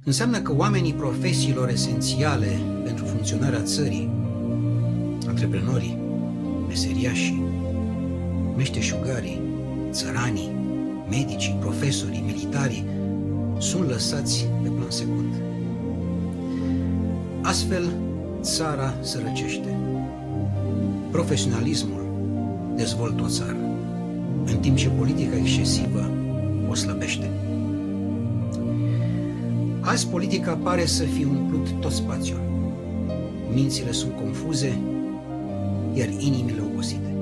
Înseamnă că oamenii profesiilor esențiale pentru funcționarea țării, antreprenorii, meseriașii, meșteșugarii, țăranii, medicii, profesorii, militarii, sunt lăsați pe plan secund. Astfel, țara sărăcește. Profesionalismul dezvoltă o țară, în timp ce politica excesivă o slăbește. Azi politica pare să fi umplut tot spațiul. Mințile sunt confuze, iar inimile obosite.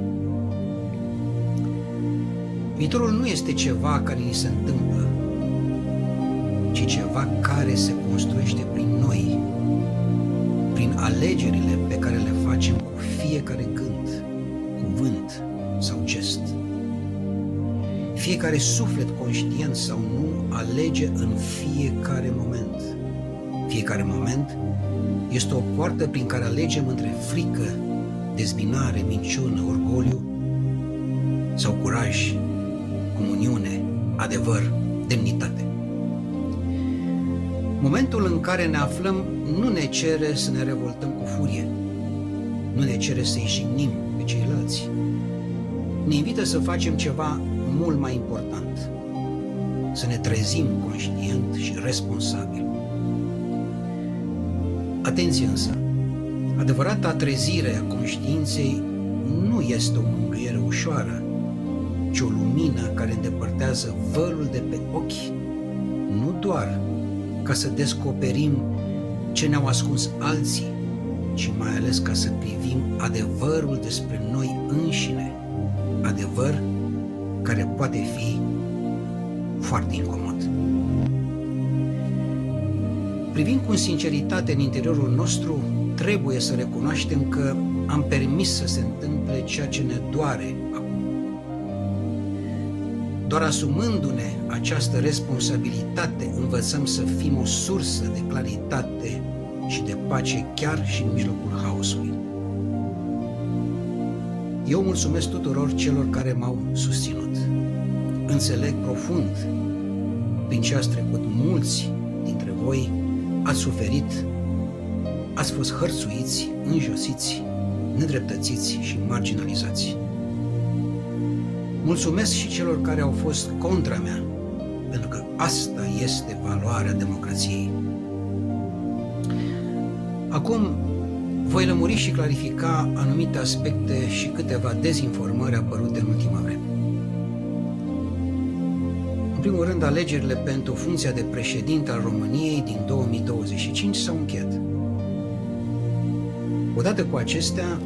Viitorul nu este ceva care ni se întâmplă, ci ceva care se construiește prin noi, prin alegerile pe care le facem cu fiecare gând, cuvânt sau gest. Fiecare suflet, conștient sau nu, alege în fiecare moment. Fiecare moment este o poartă prin care alegem între frică, dezbinare, minciună, orgoliu sau curaj, comuniune, adevăr, demnitate. Momentul în care ne aflăm nu ne cere să ne revoltăm cu furie, nu ne cere să-i jignim pe ceilalți. Ne invită să facem ceva mult mai important, să ne trezim conștient și responsabil. Atenție însă, adevărata trezire a conștiinței nu este o mângâiere ușoară, ci o lumină care îndepărtează vălul de pe ochi, nu doar ca să descoperim ce ne-au ascuns alții, ci mai ales ca să privim adevărul despre noi înșine, adevăr care poate fi foarte incomod. Privind cu sinceritate în interiorul nostru, trebuie să recunoaștem că am permis să se întâmple ceea ce ne doare acum. Doar asumându-ne această responsabilitate, învățăm să fim o sursă de claritate și de pace chiar și în mijlocul haosului. Eu mulțumesc tuturor celor care m-au susținut. Înțeleg profund prin ce ați trecut mulți dintre voi, ați suferit, ați fost hărțuiți, înjosiți, nedreptățiți și marginalizați. Mulțumesc și celor care au fost contra mea, pentru că asta este valoarea democrației. Acum voi lămuri și clarifica anumite aspecte și câteva dezinformări apărute în ultima vreme. În primul rând, alegerile pentru funcția de președinte al României din 2025 s-au încheiat. Odată cu acestea,